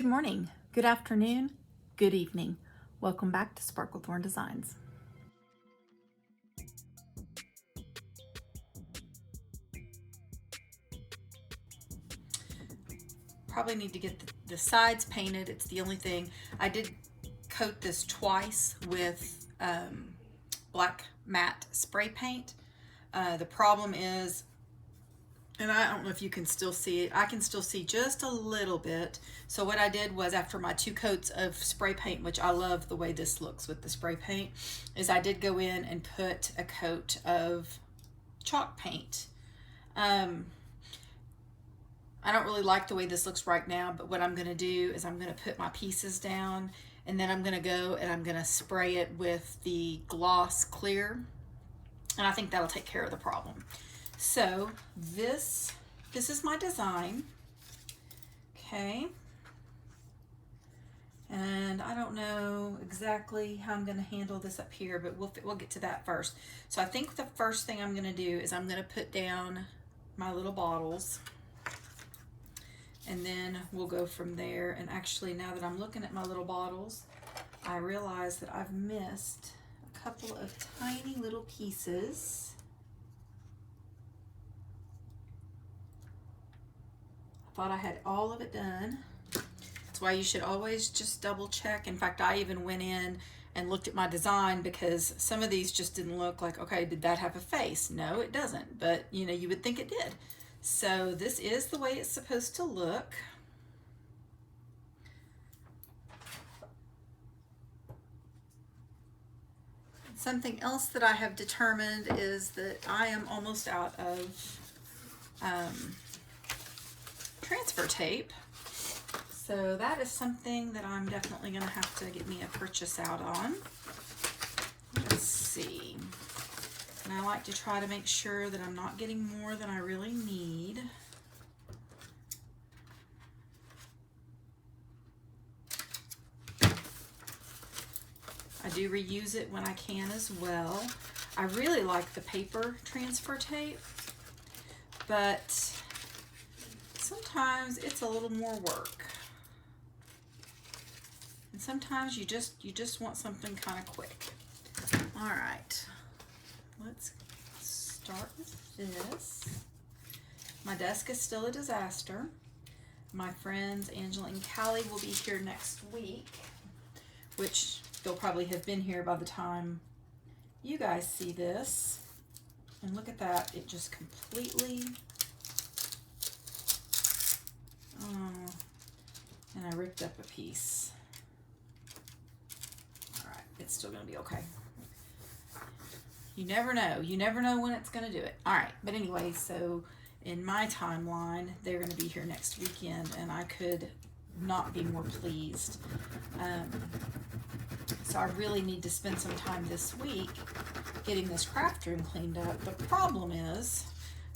Good morning, good afternoon, good evening. Welcome back to Sparklethorn Designs. Probably need to get the sides painted. It's the only thing. I did coat this twice with black matte spray paint. The problem is, and I don't know if you can still see it, I can still see just a little bit. So what I did was, after my 2 coats of spray paint, which I love the way this looks with the spray paint, is I did go in and put a coat of chalk paint. I don't really like the way this looks right now, but what I'm going to do is I'm going to put my pieces down, and then I'm going to go and I'm going to spray it with the gloss clear, and I think that'll take care of the problem. So this is my design, okay, and I don't know exactly how I'm going to handle this up here, but we'll get to that first. So I think the first thing I'm going to do is I'm going to put down my little bottles, and then we'll go from there. And actually, now that I'm looking at my little bottles, I realize that I've missed a couple of tiny little pieces. I thought I had all of it done. That's why you should always just double check. In fact, I even went in and looked at my design, because some of these just didn't look like, okay, did that have a face? No, it doesn't, but you know, you would think it did. So this is the way it's supposed to look. Something else that I have determined is that I am almost out of transfer tape. So that is something that I'm definitely going to have to get me a purchase out on. Let's see. And I like to try to make sure that I'm not getting more than I really need. I do reuse it when I can as well. I really like the paper transfer tape, but sometimes it's a little more work. And sometimes you just want something kind of quick. All right, let's start with this. My desk is still a disaster. My friends Angela and Callie will be here next week, which they'll probably have been here by the time you guys see this. And look at that, it just completely, and I ripped up a piece. All right, it's still gonna be okay. You never know when it's gonna do it. All right, but anyway, so in my timeline, they're gonna be here next weekend, and I could not be more pleased. So I really need to spend some time this week getting this craft room cleaned up. The problem is,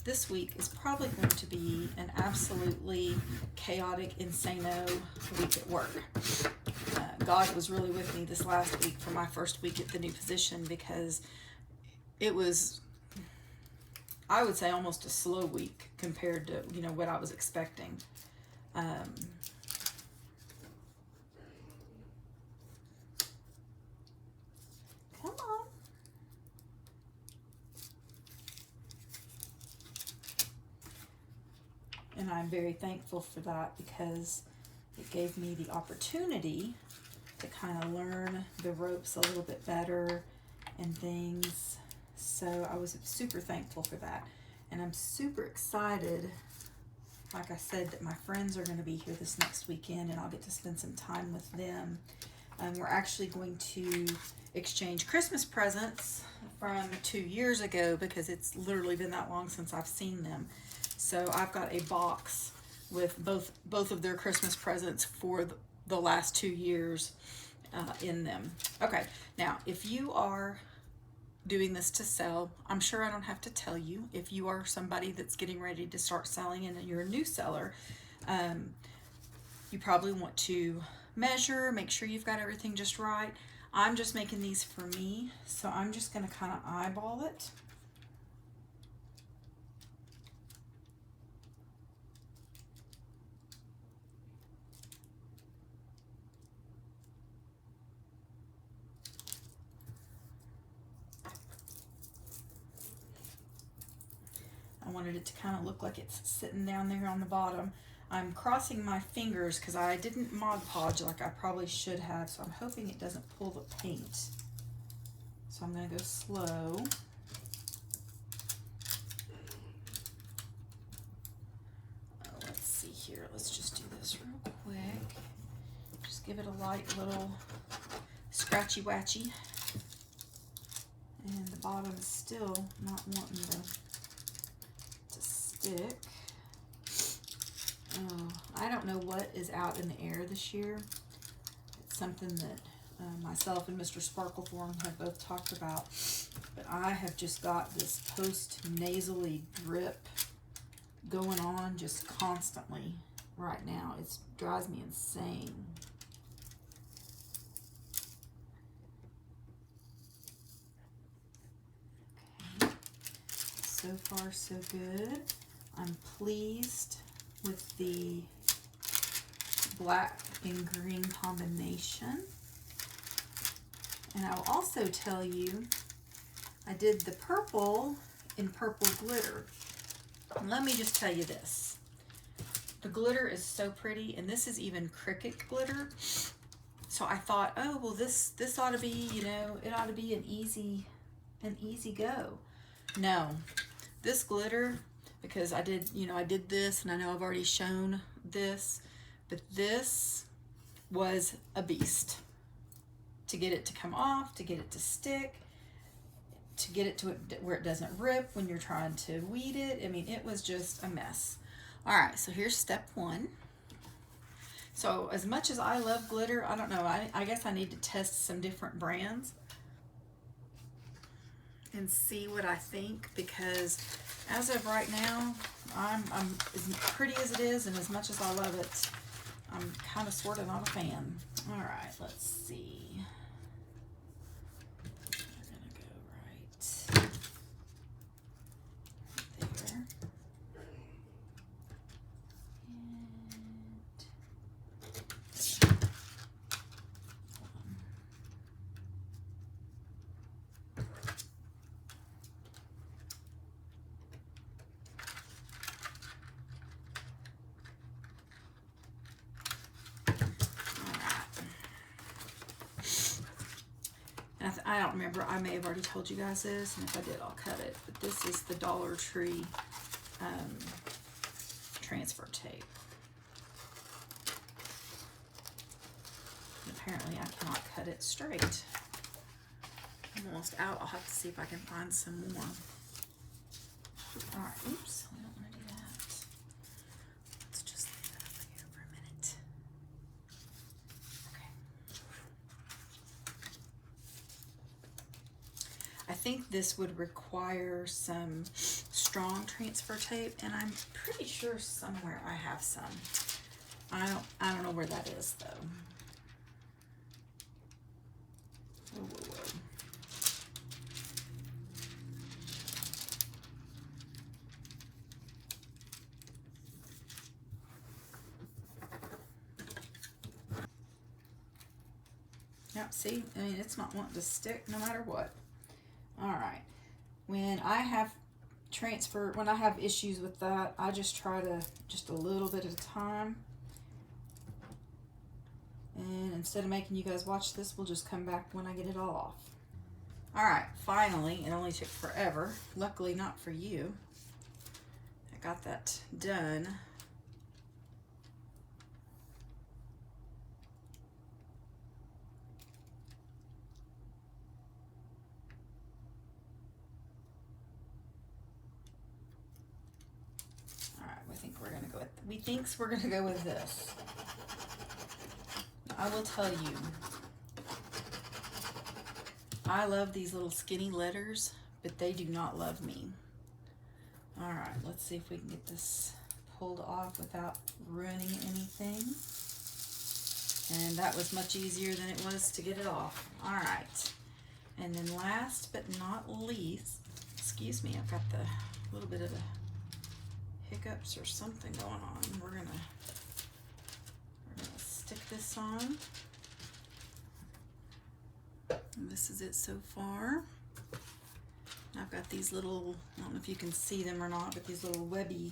this week is probably going to be an absolutely chaotic, insano week at work. God was really with me this last week for my first week at the new position, because it was, I would say, almost a slow week compared to, you know, what I was expecting. Come on. And I'm very thankful for that, because it gave me the opportunity to kind of learn the ropes a little bit better and things. So I was super thankful for that. And I'm super excited, like I said, that my friends are going to be here this next weekend, and I'll get to spend some time with them. We're actually going to exchange Christmas presents from 2 years ago, because it's literally been that long since I've seen them. So I've got a box with both of their Christmas presents for the last 2 years in them. Okay, now if you are doing this to sell, I'm sure I don't have to tell you, if you are somebody that's getting ready to start selling and you're a new seller, you probably want to measure, make sure you've got everything just right. I'm just making these for me, so I'm just going to kind of eyeball it. wanted it to kind of look like it's sitting down there on the bottom. I'm crossing my fingers because I didn't Mod Podge like I probably should have, so I'm hoping it doesn't pull the paint. So I'm going to go slow. Let's see here. Let's just do this real quick. Just give it a light little scratchy watchy. And the bottom is still not wanting to stick. Oh, I don't know what is out in the air this year. It's something that myself and Mr. Sparklethorn have both talked about. But I have just got this post-nasally drip going on just constantly right now. It drives me insane. Okay. So far, so good. I'm pleased with the black and green combination. And I will also tell you, I did the purple in purple glitter. And let me just tell you this. The glitter is so pretty, and this is even Cricut glitter. So I thought, oh, well, this ought to be, you know, it ought to be an easy go. No, this glitter, because I did, you know, I did this, and I know I've already shown this, but this was a beast. To get it to come off, to get it to stick, to get it to where it doesn't rip when you're trying to weed it. I mean, it was just a mess. All right, so here's step one. So as much as I love glitter, I don't know, I guess I need to test some different brands and see what I think, because as of right now, I'm as pretty as it is, and as much as I love it, I'm kind of sort of not a fan. All right, let's see. I don't remember, I may have already told you guys this, and if I did, I'll cut it. But this is the Dollar Tree transfer tape. And apparently I cannot cut it straight. I'm almost out. I'll have to see if I can find some more. All right, oops, we don't want to do that. Let's just leave that over here for a minute. I think this would require some strong transfer tape, and I'm pretty sure somewhere I have some. I don't know where that is though. Whoa, whoa, whoa. Yep, see, I mean, it's not wanting to stick no matter what. All right, when I have issues with that, I just try to, just a little bit at a time. And instead of making you guys watch this, we'll just come back when I get it all off. All right, finally, it only took forever. Luckily not for you. I got that done. We're gonna go with this. I will tell you, I love these little skinny letters, but they do not love me. All right, let's see if we can get this pulled off without ruining anything. And that was much easier than it was to get it off. All right, and then last but not least, excuse me, I've got the little bit of a hiccups or something going on. We're gonna stick this on. And this is it so far. I've got these little, I don't know if you can see them or not, but these little webby,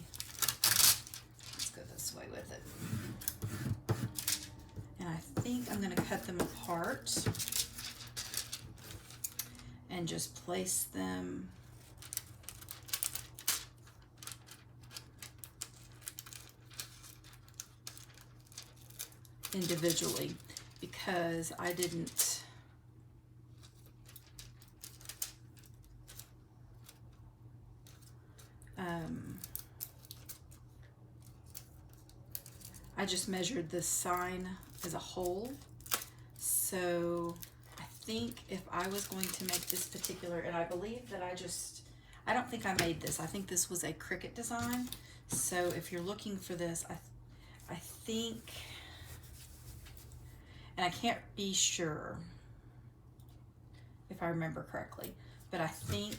let's go this way with it. And I think I'm going to cut them apart and just place them individually, because I didn't I just measured this sign as a whole. So I think if I was going to make this particular, and I believe that I don't think I made this. I think this was a Cricut design. So if you're looking for this, I think, and I can't be sure if I remember correctly, but I think,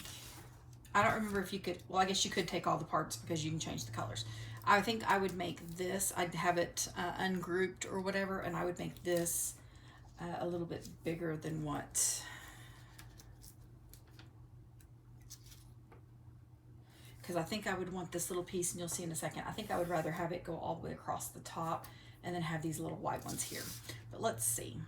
I don't remember if you could, well, I guess you could take all the parts because you can change the colors. I think I would make this, I'd have it ungrouped or whatever, and I would make this a little bit bigger than what, because I think I would want this little piece, and you'll see in a second, I think I would rather have it go all the way across the top and then have these little white ones here. But let's see.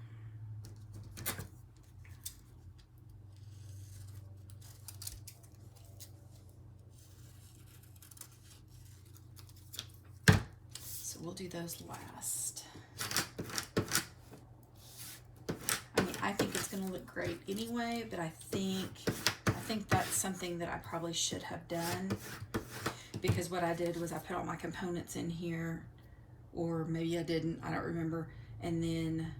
We'll do those last. I mean, I think it's going to look great anyway, but I think that's something that I probably should have done, because what I did was I put all my components in here, or maybe I didn't, I don't remember, and then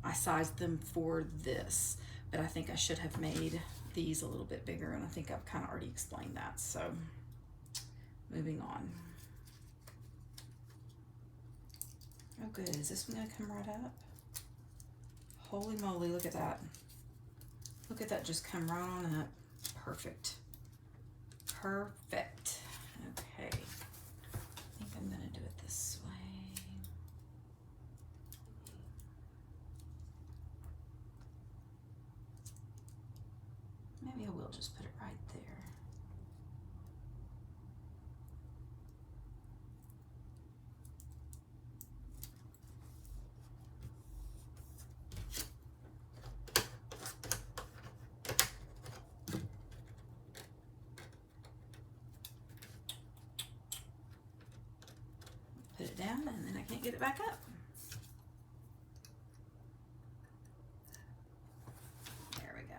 I sized them for this, but I think I should have made these a little bit bigger, and I think I've kind of already explained that. So moving on. Oh good, is this one gonna come right up? Holy moly, look at that. Look at that just come right on up. Perfect. Perfect. Okay. I think I'm gonna do it this way. Maybe I will just put it right there. Put it down, and then I can't get it back up. There we go.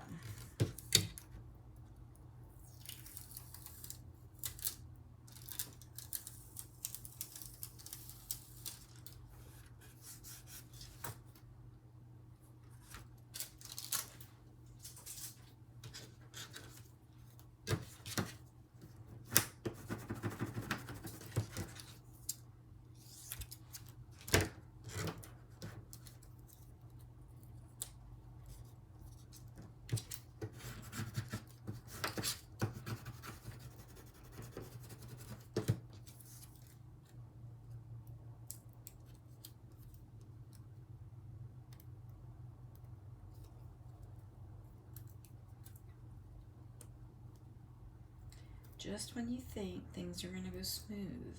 Just when you think things are going to go smooth.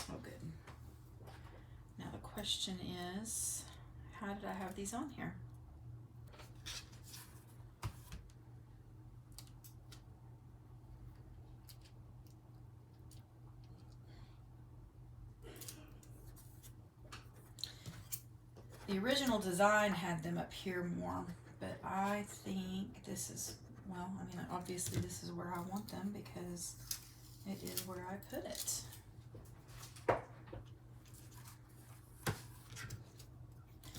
Oh, good. Now the question is, how did I have these on here? The original design had them up here more, but I think this is, well, I mean, obviously this is where I want them because it is where I put it.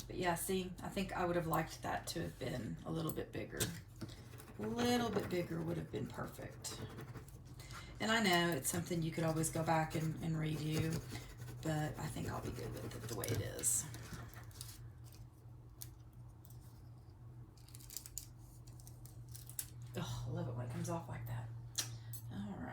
But yeah, see, I think I would have liked that to have been a little bit bigger. A little bit bigger would have been perfect. And I know it's something you could always go back and review, but I think I'll be good with it the way it is. Oh, I love it when it comes off like that. All right.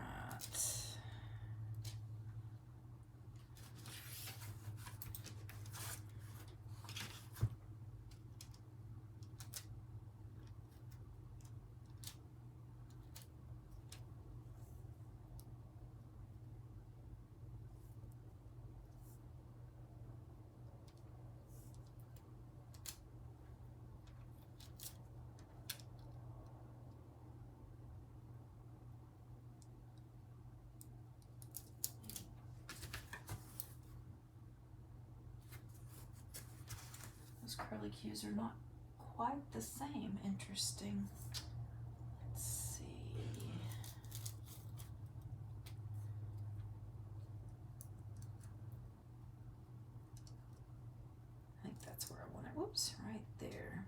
Those curly cues are not quite the same. Interesting. Let's see. I think that's where I want it. Whoops, right there.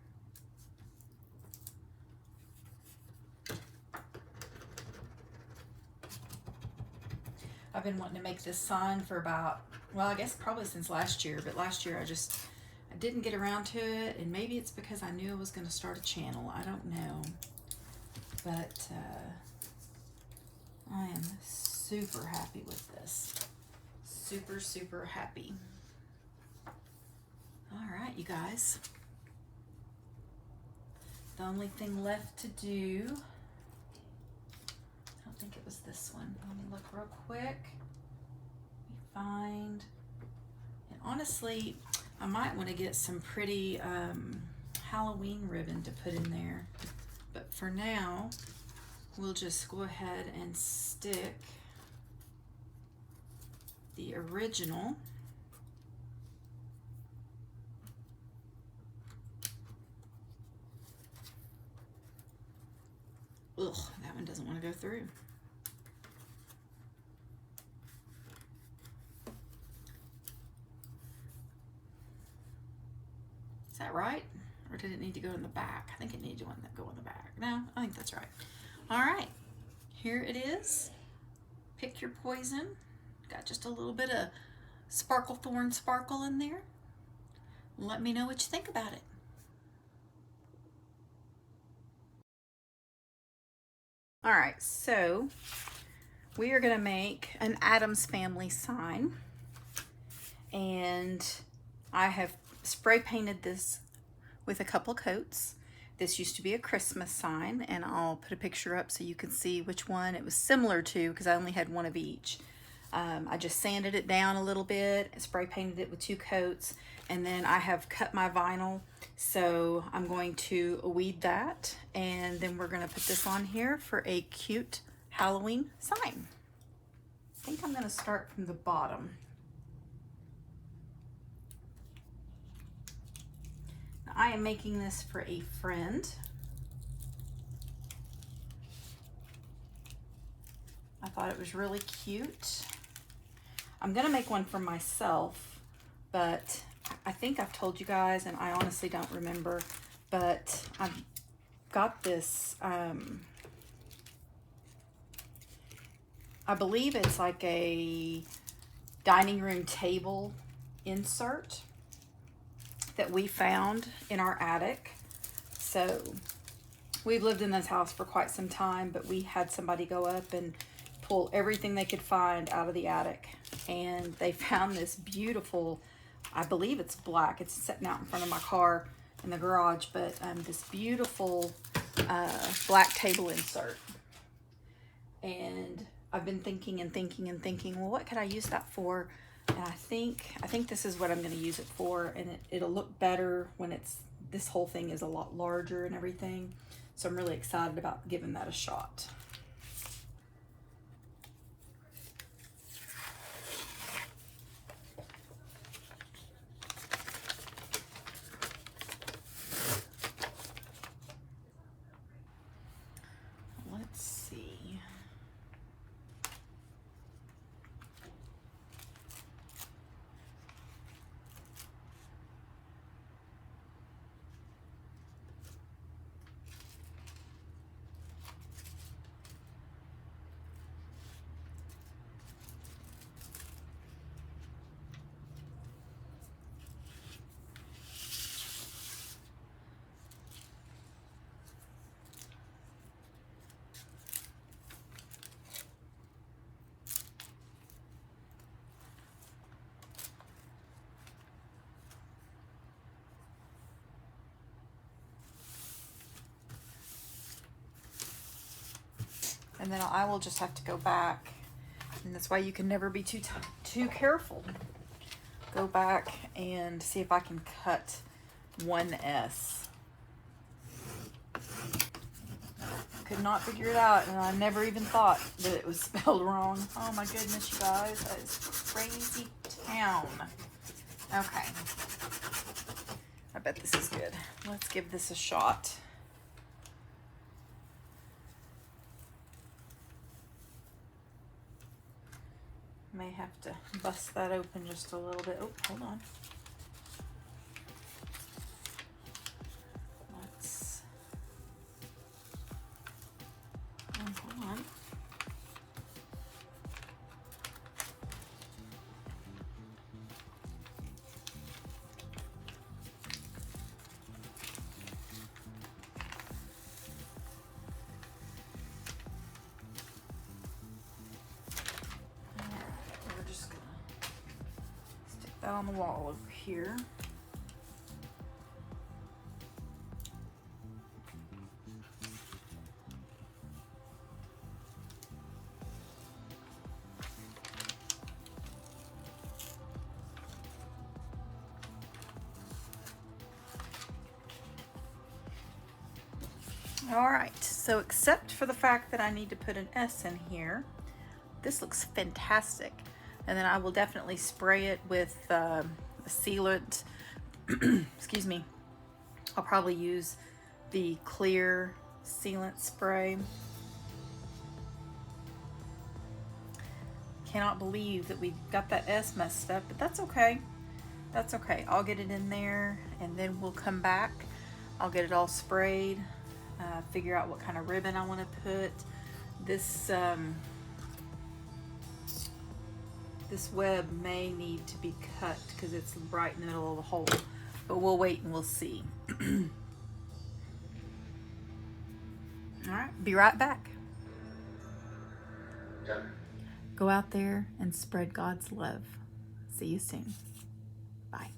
I've been wanting to make this sign for about, well, I guess probably since last year, but last year I didn't get around to it, and maybe it's because I knew I was going to start a channel. I don't know. But I am super happy with this. Super, super happy. All right, you guys. The only thing left to do, I don't think it was this one. Let me look real quick. Let me find, and honestly, I might want to get some pretty Halloween ribbon to put in there. But for now, we'll just go ahead and stick the original. Ugh, that one doesn't want to go through. Is that right? Or did it need to go in the back? I think it needed to go in the back. No, I think that's right. All right, here it is. Pick your poison. Got just a little bit of Sparkle Thorn Sparkle in there. Let me know what you think about it. All right, so we are gonna make an Addams Family sign, and I have spray painted this with a couple coats. This used to be a Christmas sign, and I'll put a picture up so you can see which one it was similar to, because I only had one of each. I just sanded it down a little bit, spray painted it with 2 coats, and then I have cut my vinyl, so I'm going to weed that, and then we're gonna put this on here for a cute Halloween sign. I think I'm gonna start from the bottom. Now, I am making this for a friend. I thought it was really cute. I'm gonna make one for myself, but I think I've told you guys, and I honestly don't remember, but I've got this, I believe it's like a dining room table insert that we found in our attic. So we've lived in this house for quite some time, but we had somebody go up and pull everything they could find out of the attic, and they found this beautiful, I believe it's black, it's sitting out in front of my car in the garage, but this beautiful black table insert. And I've been thinking and thinking and thinking, well, what could I use that for? And I think this is what I'm going to use it for, and it'll look better when this whole thing is a lot larger and everything. So I'm really excited about giving that a shot. Let's see. And then I will just have to go back, and that's why you can never be too careful. Go back and see if I can cut one S. Could not figure it out, and I never even thought that it was spelled wrong. Oh my goodness, you guys, that is crazy town. Okay. I bet this is good. Let's give this a shot. May have to bust that open just a little bit. Oh, hold on. Let's, hold on. On the wall over here. All right, so except for the fact that I need to put an S in here, this looks fantastic. And then I will definitely spray it with a sealant. Excuse me. I'll probably use the clear sealant spray. Cannot believe that we got that S messed up, but that's okay. That's okay. I'll get it in there and then we'll come back. I'll get it all sprayed, figure out what kind of ribbon I want to put. This web may need to be cut because it's right in the middle of the hole, but we'll wait and we'll see. All right, be right back. Go out there and spread God's love. See you soon. Bye.